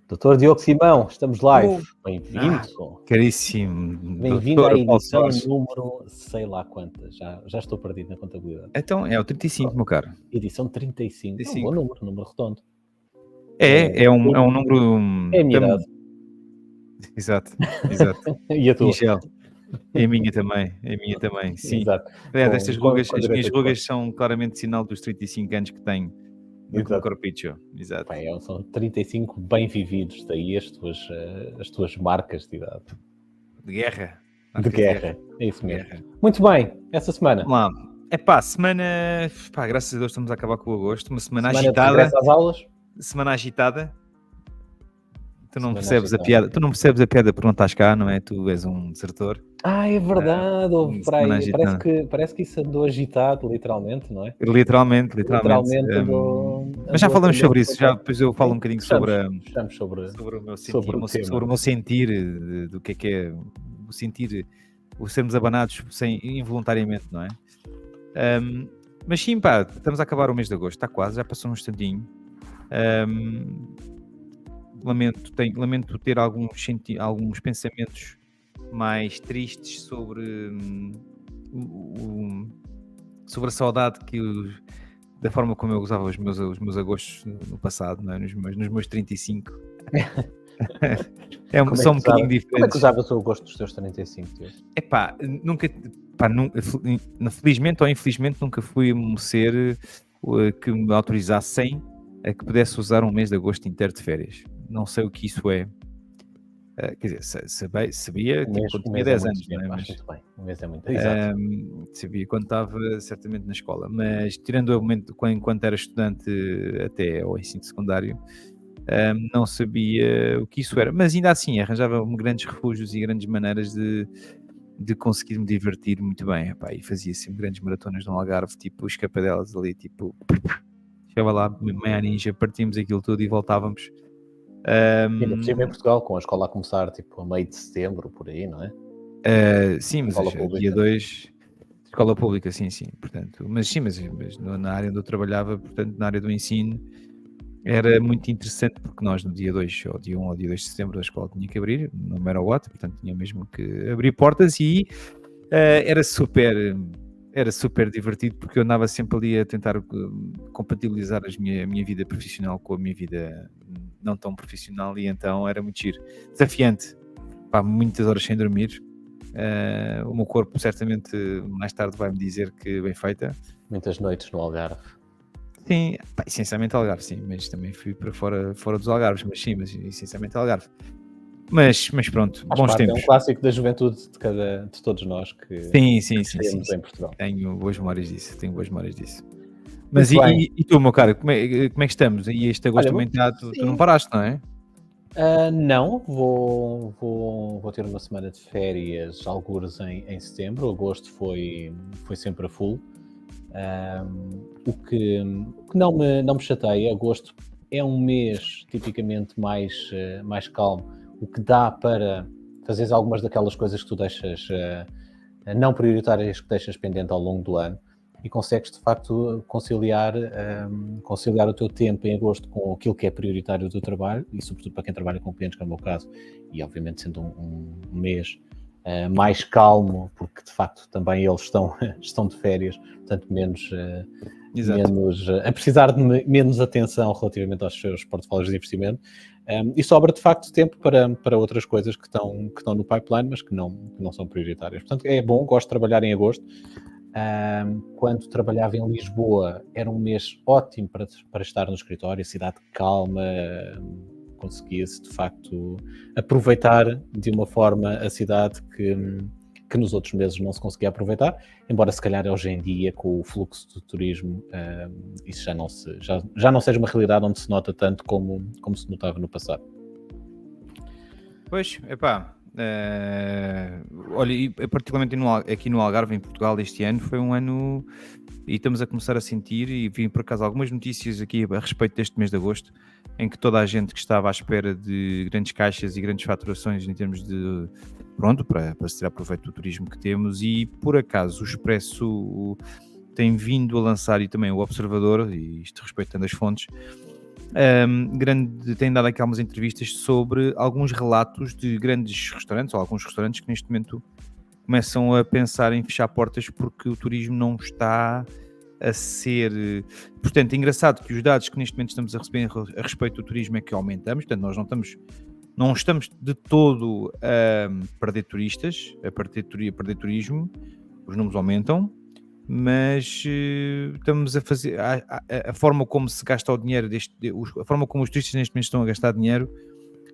Doutor Diogo Simão, estamos live. Bem-vindo. Caríssimo. Bem-vindo à edição número sei lá quantas. Já estou perdido na contabilidade. Então, é o 35, meu caro. Edição 35. É um bom número redondo. É um número... É a minha idade. Exato. E a tua? Michel. É a minha também, sim. Exato. Aliás, estas rugas, as minhas rugas são claramente sinal dos 35 anos que tenho no corpicho. Exato. Bem, são 35 bem vividos, daí as tuas marcas de idade. De guerra. De guerra, é isso mesmo. Guerra. Muito bem, essa semana. Vamos lá. Semana... graças a Deus estamos a acabar com o agosto. Uma semana agitada. De regresso às aulas. Semana agitada. Tu não percebes a piada. Tu não percebes a piada porque não estás cá, não é? Tu és um desertor. É verdade. Parece que isso andou agitado, literalmente, não é? Literalmente. Mas já falamos sobre isso. Já depois eu falo um bocadinho sobre o meu sentir, do que é o sentir, o sermos abanados involuntariamente, não é? Mas sim, estamos a acabar o mês de agosto. Está quase, já passou um instantinho. Lamento ter alguns pensamentos mais tristes sobre a saudade da forma como eu usava os meus agostos no passado, não é? nos meus 35. São um bocadinho diferentes. Como é que usavas o agosto dos teus 35? Felizmente ou infelizmente nunca fui um ser que me autorizassem a que pudesse usar um mês de agosto inteiro de férias. Não sei o que isso é. Quer dizer, sabia quando tinha 10 anos, não é? Mas muito bem. Um mês é muito exato. Sabia quando estava certamente na escola, mas tirando o momento enquanto era estudante até ao ensino secundário, não sabia o que isso era. Mas ainda assim arranjava grandes refúgios e grandes maneiras de conseguir me divertir muito bem. E fazia sempre grandes maratonas no Algarve, tipo escapadelas ali, tipo... Chegava lá, meia ninja, partíamos aquilo tudo e voltávamos. Ainda por cima em Portugal, com a escola a começar tipo a meio de setembro, por aí, não é? Sim, mas dia 2, escola pública, sim, portanto, mas na área onde eu trabalhava, portanto, na área do ensino, era muito interessante porque nós no dia 2, ou dia 1 ou dia 2 de setembro, a escola tinha que abrir, no matter what, portanto, tinha mesmo que abrir portas e era super divertido porque eu andava sempre ali a tentar compatibilizar a minha vida profissional com a minha vida não tão profissional e então era muito giro. Desafiante. Muitas horas sem dormir. O meu corpo certamente mais tarde vai-me dizer que bem feita. Muitas noites no Algarve. Sim, essencialmente Algarve, sim, mas também fui para fora dos Algarves, mas essencialmente Algarve. Mas pronto, bons tempos. É um clássico da juventude de todos nós que sim. em Portugal. Tenho boas memórias disso. Mas e tu, meu caro, como é que estamos? E este agosto também tu não paraste, não é? Não, vou ter uma semana de férias, algures em setembro. Agosto foi sempre a full. O que não me chateia. Agosto é um mês tipicamente mais calmo, o que dá para fazeres algumas daquelas coisas que tu deixas não prioritárias, que deixas pendente ao longo do ano, e consegues de facto conciliar o teu tempo em agosto com aquilo que é prioritário do teu trabalho, e sobretudo para quem trabalha com clientes, que é o meu caso, e obviamente sendo um mês mais calmo, porque de facto também eles estão de férias, portanto menos a precisar de menos atenção relativamente aos seus portfólios de investimento, e sobra de facto tempo para outras coisas que estão no pipeline, mas que não são prioritárias. Portanto, é bom, gosto de trabalhar em agosto. Quando trabalhava em Lisboa, era um mês ótimo para estar no escritório, cidade calma, conseguia-se de facto aproveitar de uma forma a cidade que nos outros meses não se conseguia aproveitar, embora se calhar hoje em dia, com o fluxo do turismo, isso já não seja uma realidade onde se nota tanto como se notava no passado. Pois, olha, e particularmente aqui no Algarve, em Portugal, este ano foi um ano, e estamos a começar a sentir, e vim por acaso algumas notícias aqui a respeito deste mês de agosto, em que toda a gente que estava à espera de grandes caixas e grandes faturações em termos de, para se tirar proveito do turismo que temos, e por acaso o Expresso tem vindo a lançar, e também o Observador, e isto respeitando as fontes, tem dado aqui algumas entrevistas sobre alguns relatos de grandes restaurantes, ou alguns restaurantes que neste momento começam a pensar em fechar portas porque o turismo não está a ser... Portanto, é engraçado que os dados que neste momento estamos a receber a respeito do turismo é que aumentamos, portanto nós não estamos de todo a perder turistas, a perder turismo, os números aumentam, mas estamos a fazer a forma como se gasta o dinheiro, a forma como os turistas neste momento estão a gastar dinheiro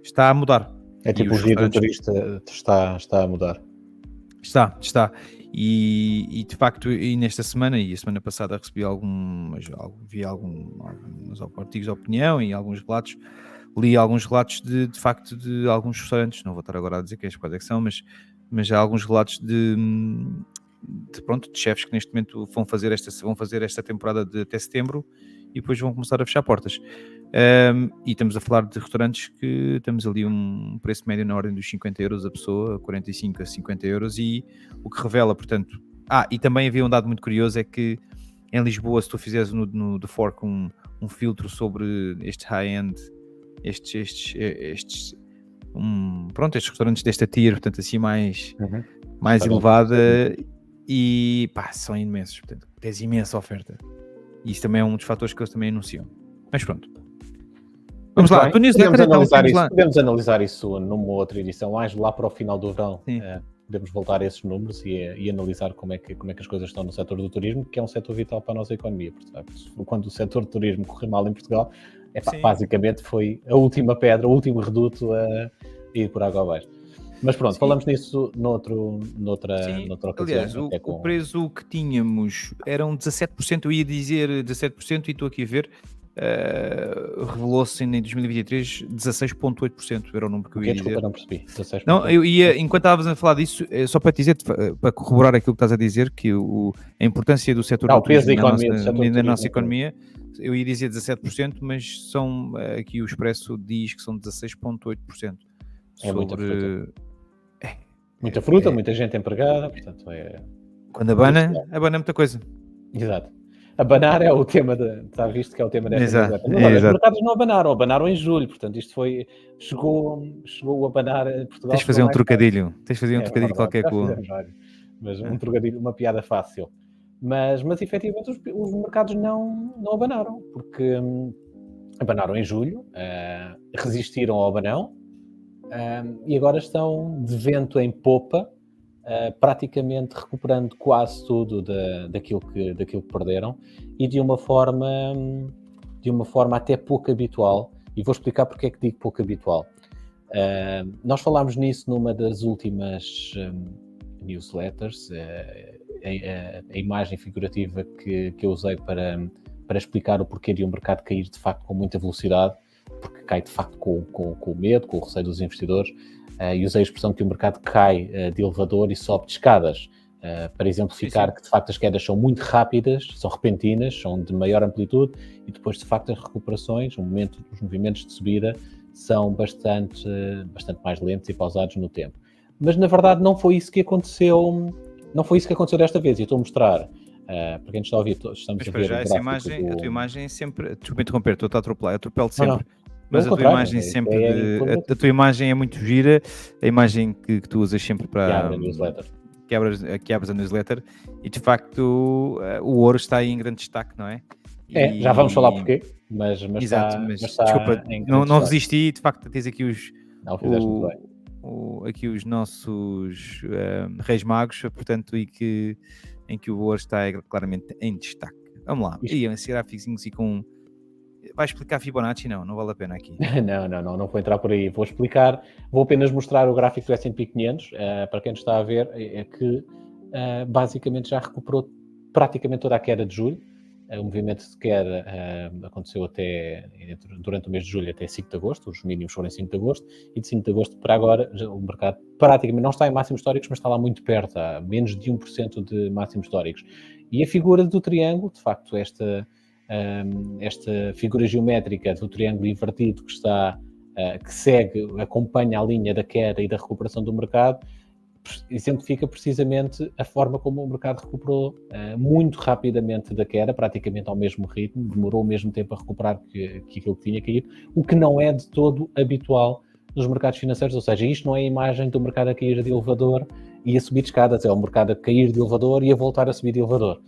está a mudar. É tipo, o guia do turista está a mudar. Está. E de facto, e nesta semana e a semana passada recebi vi alguns artigos de opinião e alguns relatos, li alguns relatos de facto de alguns restaurantes, não vou estar agora a dizer quais é que são, mas há alguns relatos de chefes que neste momento vão fazer esta temporada de até setembro e depois vão começar a fechar portas. E estamos a falar de restaurantes que temos ali um preço médio na ordem dos 50 euros a pessoa, 45 a 50 euros, e o que revela, portanto... e também havia um dado muito curioso, é que em Lisboa, se tu fizeres no The Fork um filtro sobre este high-end, estes restaurantes desta tier, portanto assim mais elevada, e são imensos, portanto tens imensa oferta. E isso também é um dos fatores que eles também anunciam. Mas pronto. Vamos lá, podemos analisar isso numa outra edição, mais lá para o final do verão. Podemos voltar a esses números e analisar como é que as coisas estão no setor do turismo, que é um setor vital para a nossa economia. Portanto, quando o setor do turismo correu mal em Portugal, basicamente foi a última pedra, o último reduto a ir por água abaixo. Mas pronto, falamos nisso noutra ocasião. Aliás, o preço que tínhamos eram 17%, eu ia dizer 17%, e estou aqui a ver, revelou-se em 2023 16,8%, era o número que eu ia dizer. Desculpa, não percebi. 16%. Não, eu ia, enquanto estavas a falar disso, só para te dizer, para corroborar aquilo que estás a dizer, que a importância do setor do turismo na nossa economia, eu ia dizer 17%, mas aqui o Expresso diz que são 16,8%. É muita fruta, muita gente empregada, portanto quando abana muita coisa. Exato. Abanar é o tema está visto que é o tema desta Exato. Os mercados não abanaram em julho, portanto isto chegou a abanar em Portugal. Tens de fazer um trocadilho, qualquer coisa. Mas um trocadilho, uma piada fácil. Mas efetivamente os mercados não abanaram, porque abanaram em julho, resistiram ao abanão, e agora estão de vento em popa, praticamente recuperando quase tudo daquilo que perderam, e de uma forma até pouco habitual, e vou explicar porque é que digo pouco habitual. Nós falámos nisso numa das últimas newsletters, a imagem figurativa que eu usei para explicar o porquê de um mercado cair de facto com muita velocidade, porque cai de facto com o medo, com o receio dos investidores, e usei a expressão que o mercado cai de elevador e sobe de escadas, para exemplificar que de facto as quedas são muito rápidas, são repentinas, são de maior amplitude, e depois de facto as recuperações, os movimentos de subida são bastante mais lentos e pausados no tempo. Mas na verdade não foi isso que aconteceu desta vez, e estou a mostrar, para quem está a ouvir, estamos a ver já essa imagem, a tua imagem sempre, desculpa interromper, estou a atropelar, atropelo-te sempre. Não. Mas a tua imagem a tua imagem é muito gira, a imagem que tu usas sempre para que abres a newsletter, e de facto o ouro está aí em grande destaque, não é? Já vamos falar porquê, mas exato, está desculpa, não resisti, de facto tens aqui aqui os nossos reis magos, portanto, em que o ouro está claramente em destaque. Vamos lá, e esses gráficos e com... Vai explicar Fibonacci? Não vale a pena aqui. Não vou entrar por aí. Vou apenas mostrar o gráfico do S&P 500, para quem está a ver, é que basicamente já recuperou praticamente toda a queda de julho. O movimento de queda aconteceu durante o mês de julho até 5 de agosto, os mínimos foram em 5 de agosto, e de 5 de agosto para agora o mercado praticamente não está em máximos históricos, mas está lá muito perto, a menos de 1% de máximos históricos. E a figura do triângulo, de facto, esta figura geométrica do triângulo invertido que acompanha a linha da queda e da recuperação do mercado, exemplifica precisamente a forma como o mercado recuperou muito rapidamente da queda, praticamente ao mesmo ritmo, demorou o mesmo tempo a recuperar que aquilo que tinha caído, o que não é de todo habitual nos mercados financeiros, ou seja, isto não é a imagem do mercado a cair de elevador e a subir de escadas, é o mercado a cair de elevador e a voltar a subir de elevador.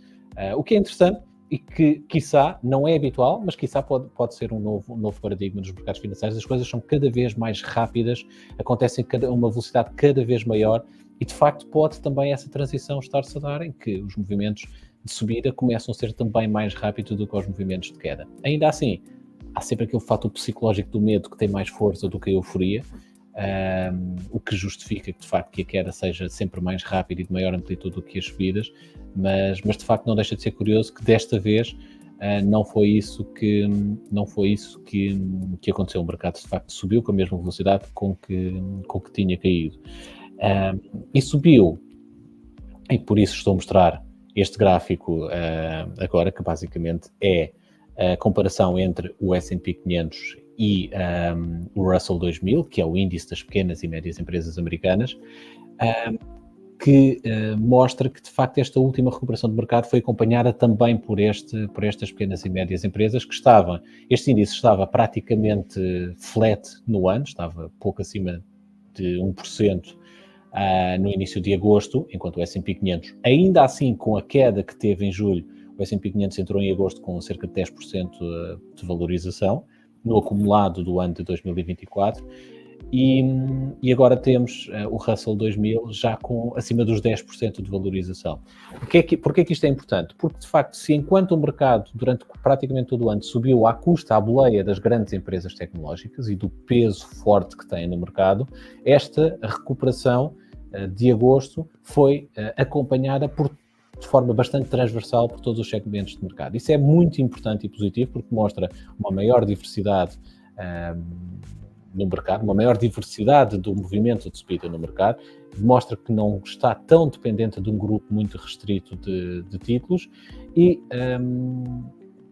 O que é interessante e que, quiçá, não é habitual, mas quiçá pode ser um novo paradigma nos mercados financeiros. As coisas são cada vez mais rápidas, acontecem a uma velocidade cada vez maior e, de facto, pode também essa transição estar-se a dar em que os movimentos de subida começam a ser também mais rápidos do que os movimentos de queda. Ainda assim, há sempre aquele fator psicológico do medo que tem mais força do que a euforia, o que justifica que, de facto, que a queda seja sempre mais rápida e de maior amplitude do que as subidas, mas de facto não deixa de ser curioso que desta vez não foi isso que aconteceu. O mercado, de facto, subiu com a mesma velocidade com que tinha caído. E subiu, e por isso estou a mostrar este gráfico agora, que basicamente é a comparação entre o S&P 500 e o Russell 2000, que é o índice das pequenas e médias empresas americanas, que mostra que, de facto, esta última recuperação do mercado foi acompanhada também por estas pequenas e médias empresas que este índice estava praticamente flat no ano, estava pouco acima de 1% no início de agosto, enquanto o S&P 500, ainda assim com a queda que teve em julho, o S&P 500 entrou em agosto com cerca de 10% de valorização, no acumulado do ano de 2024, e agora temos o Russell 2000 já com acima dos 10% de valorização. Porquê que isto é importante? Porque, de facto, se enquanto o mercado, durante praticamente todo o ano, subiu à custa, à boleia das grandes empresas tecnológicas e do peso forte que têm no mercado, esta recuperação de agosto foi acompanhada de forma bastante transversal por todos os segmentos de mercado. Isso é muito importante e positivo porque mostra uma maior diversidade no mercado, uma maior diversidade do movimento de subida no mercado, mostra que não está tão dependente de um grupo muito restrito de títulos e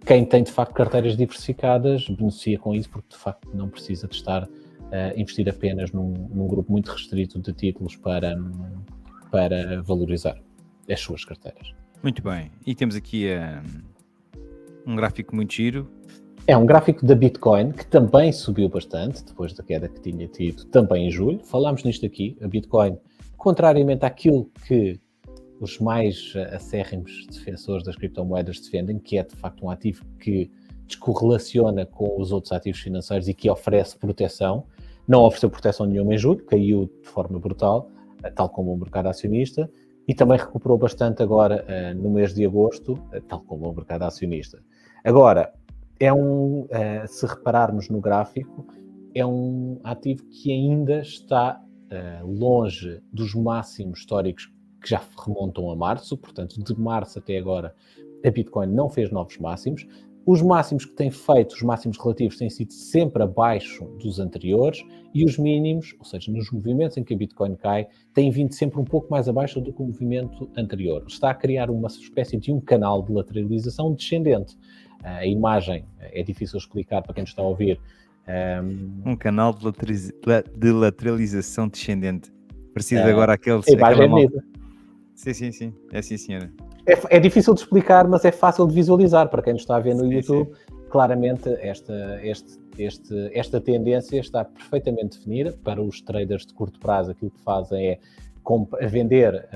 quem tem, de facto, carteiras diversificadas beneficia com isso porque, de facto, não precisa de estar a investir apenas num grupo muito restrito de títulos para valorizar as suas carteiras. Muito bem. E temos aqui um gráfico muito giro. É um gráfico da Bitcoin, que também subiu bastante, depois da queda que tinha tido também em julho. Falámos nisto aqui, a Bitcoin, contrariamente àquilo que os mais acérrimos defensores das criptomoedas defendem, que é de facto um ativo que descorrelaciona com os outros ativos financeiros e que oferece proteção, não ofereceu proteção nenhuma em julho, caiu de forma brutal, tal como o mercado acionista, e também recuperou bastante agora no mês de agosto, tal como o mercado acionista. Agora, se repararmos no gráfico, é um ativo que ainda está longe dos máximos históricos que já remontam a março, portanto, de março até agora, a Bitcoin não fez novos máximos. Os máximos que tem feito, os máximos relativos, têm sido sempre abaixo dos anteriores e os mínimos, ou seja, nos movimentos em que a Bitcoin cai, têm vindo sempre um pouco mais abaixo do que o movimento anterior. Está a criar uma espécie de um canal de lateralização descendente. A imagem é difícil explicar para quem está a ouvir. Um canal de lateralização descendente. Parecido agora àquele... A imagem é bonita. Sim. É sim, senhora. É difícil de explicar, mas é fácil de visualizar. Para quem nos está a ver no YouTube, claramente esta tendência está perfeitamente definida. Para os traders de curto prazo, aquilo que fazem é vender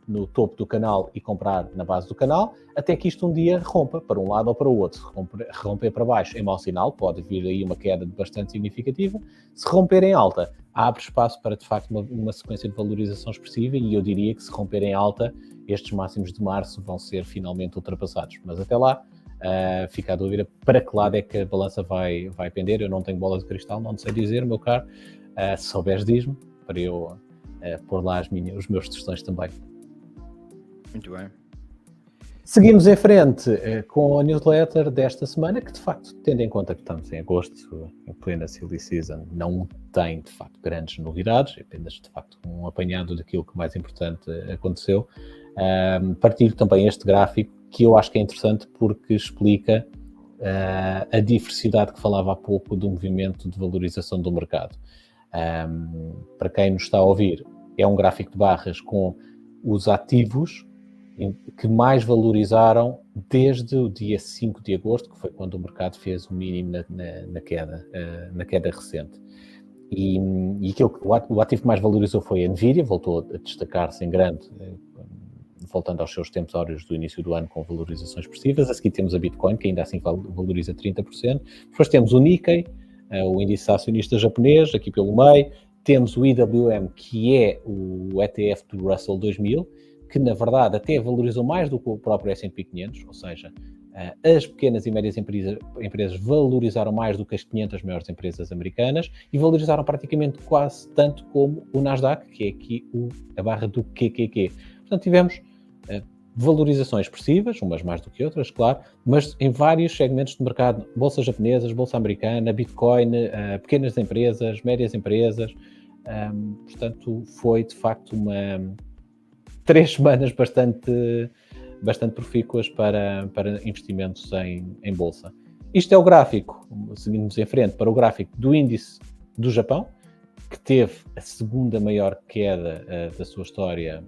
no topo do canal e comprar na base do canal, até que isto um dia rompa para um lado ou para o outro. Se romper para baixo é mau sinal, pode vir aí uma queda bastante significativa. Se romper em alta, abre espaço para, de facto, uma sequência de valorização expressiva e eu diria que se romper em alta, estes máximos de março vão ser finalmente ultrapassados. Mas até lá, fica a dúvida para que lado é que a balança vai pender. Eu não tenho bola de cristal, não sei dizer, meu caro. Se souberes, diz-me, para eu pôr lá os meus testões também. Muito bem. Seguimos em frente com a newsletter desta semana, que de facto, tendo em conta que estamos em agosto, em plena silly season, não tem de facto grandes novidades, apenas de facto um apanhado daquilo que mais importante aconteceu. Partilho também este gráfico, que eu acho que é interessante porque explica a diversidade que falava há pouco do movimento de valorização do mercado. Para quem nos está a ouvir, é um gráfico de barras com os ativos que mais valorizaram desde o dia 5 de agosto, que foi quando o mercado fez o mínimo na queda recente. E aquilo que o ativo que mais valorizou foi a Nvidia, voltou a destacar-se em grande, voltando aos seus tempos áureos do início do ano com valorizações expressivas. A seguir temos a Bitcoin, que ainda assim valoriza 30%. Depois temos o Nikkei, o índice acionista japonês, aqui pelo meio. Temos o IWM, que é o ETF do Russell 2000, que na verdade até valorizou mais do que o próprio S&P 500, ou seja, as pequenas e médias empresas valorizaram mais do que as 500 maiores empresas americanas e valorizaram praticamente quase tanto como o Nasdaq, que é aqui a barra do QQQ. Portanto, tivemos valorizações expressivas, umas mais do que outras, claro, mas em vários segmentos de mercado, bolsas japonesas, bolsa americana, Bitcoin, pequenas empresas, médias empresas. Portanto, foi de facto 3 semanas bastante profícuas para investimentos em bolsa. Isto é o gráfico, seguimos em frente, para o gráfico do índice do Japão, que teve a segunda maior queda da sua história,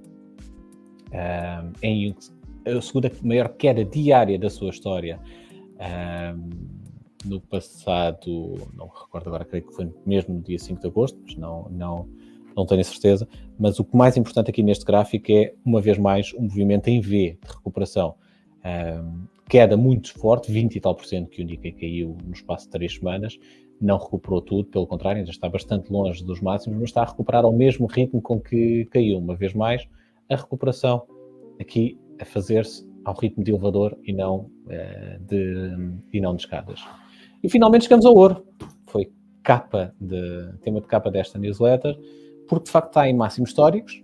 a segunda maior queda diária da sua história no passado, não me recordo agora, creio que foi mesmo no dia 5 de agosto, mas não tenho a certeza, mas o que mais importante aqui neste gráfico é, uma vez mais, um movimento em V de recuperação. Queda muito forte, 20 e tal % que o Nikkei caiu no espaço de 3 semanas, não recuperou tudo, pelo contrário, ainda está bastante longe dos máximos, mas está a recuperar ao mesmo ritmo com que caiu. Uma vez mais, a recuperação aqui a fazer-se ao ritmo de elevador e não de escadas. E finalmente chegamos ao ouro. Foi tema de capa desta newsletter, porque de facto está em máximos históricos.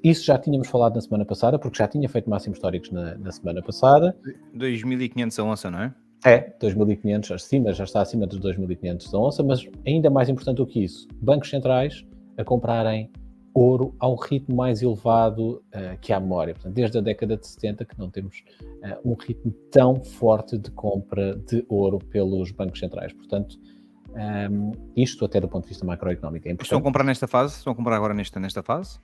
Isso já tínhamos falado na semana passada, porque já tinha feito máximos históricos na semana passada. 2.500 a onça, não é? É, 2.500 já está acima dos 2.500 a onça, mas ainda mais importante do que isso, bancos centrais a comprarem ouro a um ritmo mais elevado que a memória. Portanto, desde a década de 70 que não temos um ritmo tão forte de compra de ouro pelos bancos centrais. Portanto, isto até do ponto de vista macroeconómico é importante. Estão a comprar nesta fase? Estão a comprar agora nesta fase?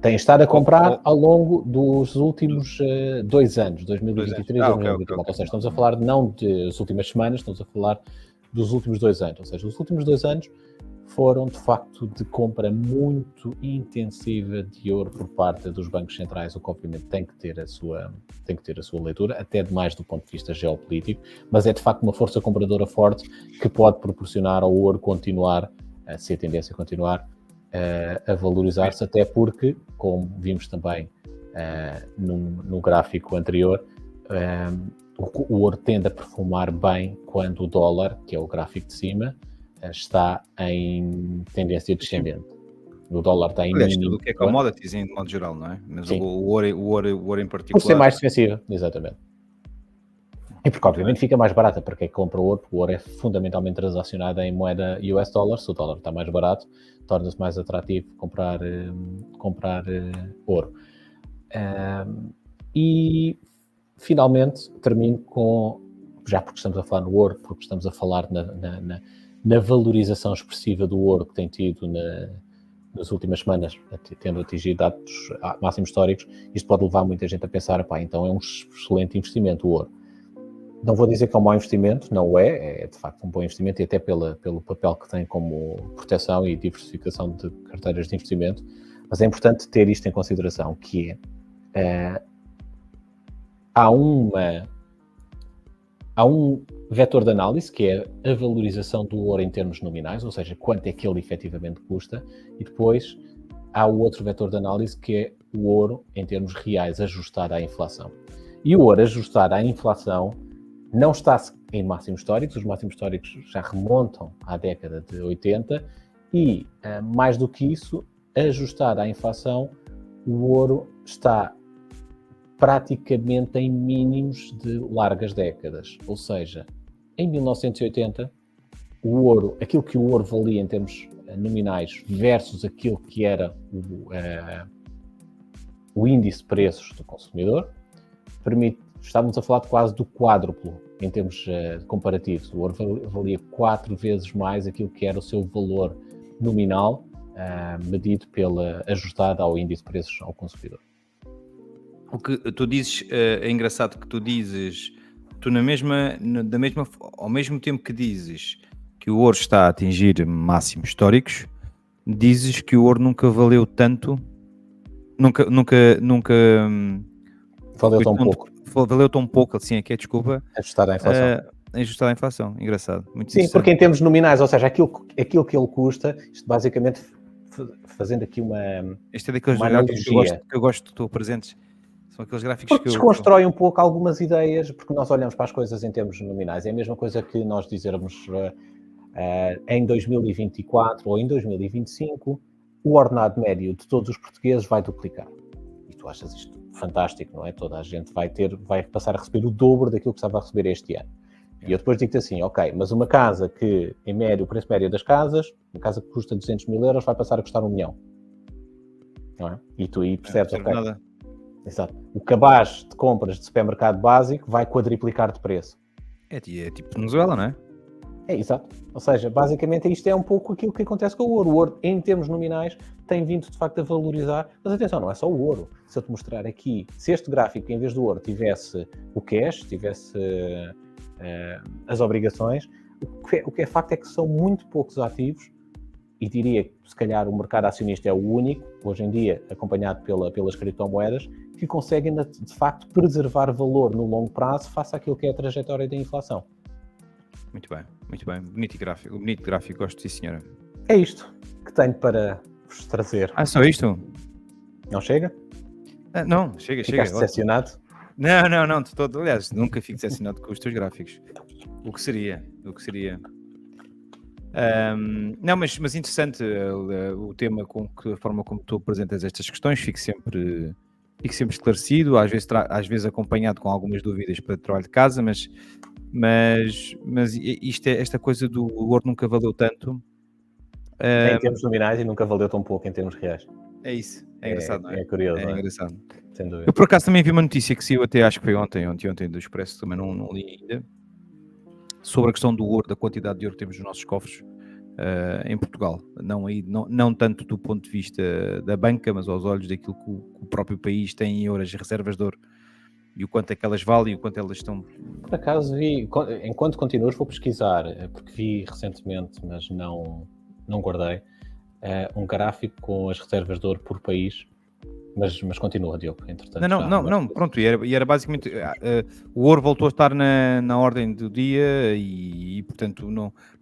Têm estado a comprar ao longo dos últimos 2 anos, 2023 e 2024. Ou seja, estamos a falar não das últimas semanas, estamos a falar dos últimos 2 anos. Ou seja, os últimos 2 anos foram, de facto, de compra muito intensiva de ouro por parte dos bancos centrais, o que obviamente tem que ter a sua leitura, até demais do ponto de vista geopolítico, mas é de facto uma força compradora forte que pode proporcionar ao ouro continuar, se a tendência continuar, a valorizar-se, até porque, como vimos também no gráfico anterior, o ouro tende a performar bem quando o dólar, que é o gráfico de cima, está em tendência descendente. O dólar está em mínimo. Tudo o que é commodities, de modo geral, não é? Mas o ouro em particular. Por ser mais defensivo, exatamente. E porque, obviamente, fica mais barata para quem compra ouro, porque o ouro é fundamentalmente transacionado em moeda US dollar. Se o dólar está mais barato, torna-se mais atrativo comprar ouro. E, finalmente, termino com, já porque estamos a falar no ouro, porque estamos a falar na valorização expressiva do ouro que tem tido nas últimas semanas, tendo atingido dados máximos históricos, isto pode levar muita gente a pensar, então é um excelente investimento o ouro. Não vou dizer que é um mau investimento, não é de facto um bom investimento, e até pelo papel que tem como proteção e diversificação de carteiras de investimento, mas é importante ter isto em consideração, que há um vetor de análise, que é a valorização do ouro em termos nominais, ou seja, quanto é que ele efetivamente custa, e depois há o outro vetor de análise, que é o ouro em termos reais, ajustado à inflação. E o ouro ajustado à inflação não está em máximos históricos, os máximos históricos já remontam à década de 80, e mais do que isso, ajustado à inflação, o ouro está praticamente em mínimos de largas décadas. Ou seja, em 1980, aquilo que o ouro valia em termos nominais versus aquilo que era o índice de preços do consumidor, estávamos a falar de quase do quádruplo em termos comparativos. O ouro valia 4 vezes mais aquilo que era o seu valor nominal medido ajustado ao índice de preços ao consumidor. O que tu dizes, é engraçado que tu dizes, tu ao mesmo tempo que dizes que o ouro está a atingir máximos históricos, dizes que o ouro nunca valeu tanto, nunca valeu tão pouco, assim, aqui desculpa, ajustar à inflação. Ajustar à inflação, engraçado. Muito Sim, porque em termos nominais, ou seja, aquilo que ele custa, isto basicamente fazendo aqui uma Este é daqueles gráficos que eu gosto de estou presentes. São aqueles gráficos porque desconstrói um pouco algumas ideias, porque nós olhamos para as coisas em termos nominais. É a mesma coisa que nós dizermos em 2024 ou em 2025, o ordenado médio de todos os portugueses vai duplicar. E tu achas isto fantástico, não é? Toda a gente vai passar a receber o dobro daquilo que estava a receber este ano. E eu depois digo-te assim, ok, mas uma casa que, em médio, o preço médio das casas, uma casa que custa 200 mil euros vai passar a custar 1 milhão. Não é? E tu aí percebes, ok. Nada. Exato. O cabaz de compras de supermercado básico vai quadriplicar de preço. É tipo Venezuela, não é? É, exato. Ou seja, basicamente isto é um pouco aquilo que acontece com o ouro. O ouro, em termos nominais, tem vindo de facto a valorizar. Mas atenção, não é só o ouro. Se eu te mostrar aqui, se este gráfico, em vez do ouro, tivesse o cash, tivesse as obrigações, o que é facto é que são muito poucos ativos, e diria que se calhar o mercado acionista é o único, hoje em dia, acompanhado pelas criptomoedas, que conseguem de facto preservar valor no longo prazo face àquilo que é a trajetória da inflação. Muito bem, muito bem. Bonito gráfico, gosto sim, senhora. É isto que tenho para vos trazer. Só isto? Não chega? Não, chega. Ficaste decepcionado? Não, de todo. Aliás, nunca fico decepcionado com os teus gráficos. O que seria? Não, mas interessante o tema, a forma como tu apresentas estas questões, fico sempre esclarecido, às vezes acompanhado com algumas dúvidas para o trabalho de casa, mas esta coisa do ouro nunca valeu tanto. Em termos nominais e nunca valeu tão pouco em termos reais. É isso, é engraçado, não é? É curioso, é engraçado. Sem dúvida. Eu por acaso também vi uma notícia que saiu até, acho que foi ontem do Expresso, também não li ainda, sobre a questão do ouro, da quantidade de ouro que temos nos nossos cofres em Portugal. Não tanto do ponto de vista da banca, mas aos olhos daquilo que o próprio país tem em ouro, as reservas de ouro, e o quanto é que elas valem e o quanto elas estão... Por acaso vi, enquanto continuas, vou pesquisar, porque vi recentemente, mas não guardei, um gráfico com as reservas de ouro por país, mas continua, Diogo, entretanto. Não, pronto, e era basicamente, o ouro voltou a estar na ordem do dia e portanto,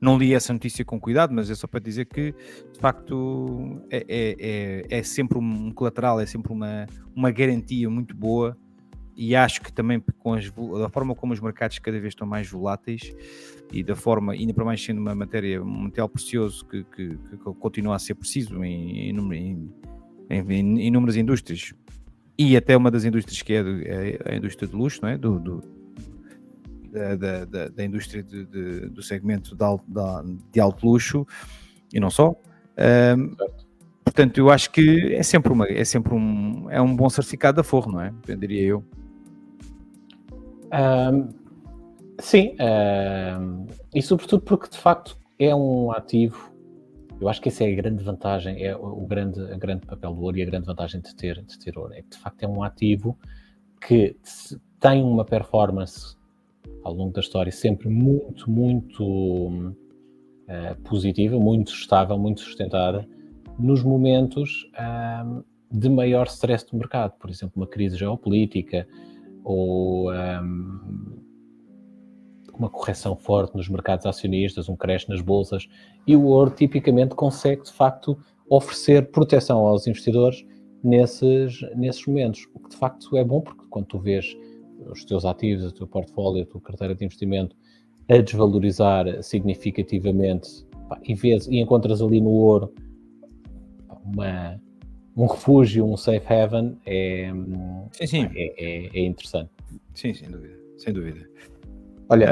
não li essa notícia com cuidado, mas é só para dizer que, de facto, é sempre um colateral, é sempre uma garantia muito boa. E acho que também da forma como os mercados cada vez estão mais voláteis e da forma, ainda para mais sendo uma matéria, um material precioso que continua a ser preciso em inúmeras indústrias, e até uma das indústrias que é a indústria de luxo, não é? Da indústria do segmento de alto luxo, e não só. Portanto, eu acho que é um bom certificado de aforro, não é? Diria eu. Sim, e sobretudo porque de facto é um ativo. Eu acho que essa é a grande vantagem, é o grande papel do ouro e a grande vantagem de ter ouro, é que de facto é um ativo que tem uma performance ao longo da história sempre muito, muito positiva, muito estável, muito sustentada, nos momentos de maior stress do mercado, por exemplo, uma crise geopolítica ou uma correção forte nos mercados acionistas, um crash nas bolsas, e o ouro tipicamente consegue, de facto, oferecer proteção aos investidores nesses momentos, o que de facto é bom, porque quando tu vês os teus ativos, o teu portfólio, a tua carteira de investimento a desvalorizar significativamente, e encontras ali no ouro um refúgio, um safe haven, é interessante. Sim, sem dúvida. Olha,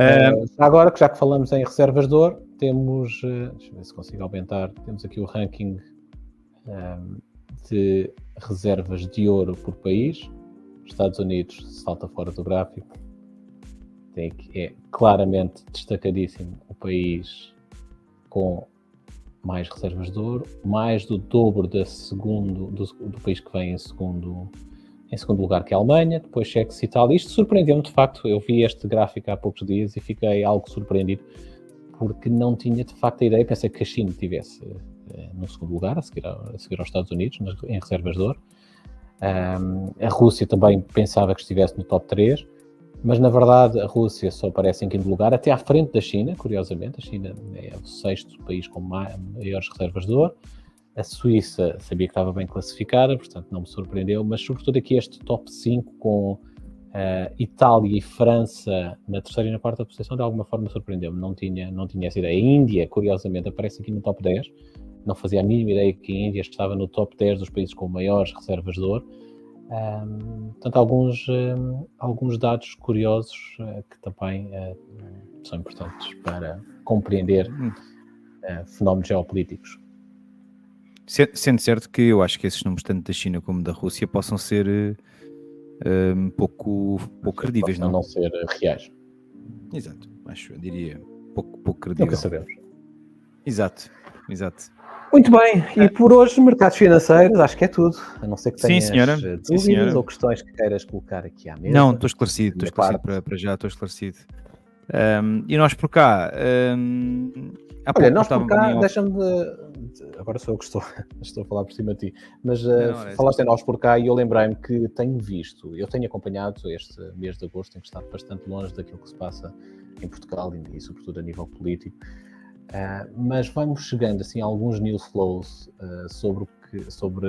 agora que já que falamos em reservas de ouro, temos, deixa eu ver se consigo aumentar, temos aqui o ranking de reservas de ouro por país. Estados Unidos salta fora do gráfico, é claramente destacadíssimo o país com mais reservas de ouro, mais do dobro do país que vem em segundo lugar, que é a Alemanha, depois Chequia e Itália. Isto surpreendeu-me, de facto. Eu vi este gráfico há poucos dias e fiquei algo surpreendido, porque não tinha, de facto, a ideia. Pensei que a China estivesse no segundo lugar, a seguir aos Estados Unidos, em reservas de ouro. A Rússia também pensava que estivesse no top 3, mas, na verdade, a Rússia só aparece em quinto lugar, até à frente da China, curiosamente. A China é o 6º país com maiores reservas de ouro. A Suíça sabia que estava bem classificada, portanto não me surpreendeu, mas sobretudo aqui este top 5 com Itália e França na terceira e na quarta posição, de alguma forma surpreendeu-me, não tinha essa ideia. A Índia, curiosamente, aparece aqui no top 10, não fazia a mínima ideia que a Índia estava no top 10 dos países com maiores reservas de ouro. Portanto, alguns dados curiosos que também são importantes para compreender fenómenos geopolíticos. Sendo certo que eu acho que esses números, tanto da China como da Rússia, possam ser pouco credíveis, não ser reais. Exato, eu diria pouco credível. Nunca sabemos. Exato. Muito bem, e por hoje, mercados financeiros, acho que é tudo. A não ser que tenhas dúvidas ou questões que queiras colocar aqui à mesa. Não, estou esclarecido para já, estou esclarecido. E nós por cá... Olha, nós por cá, deixa-me agora sou eu que estou a falar por cima de ti, mas falaste em nós por cá e eu lembrei-me que eu tenho acompanhado este mês de agosto, tenho estado bastante longe daquilo que se passa em Portugal e sobretudo a nível político, mas vamos chegando assim a alguns news flows sobre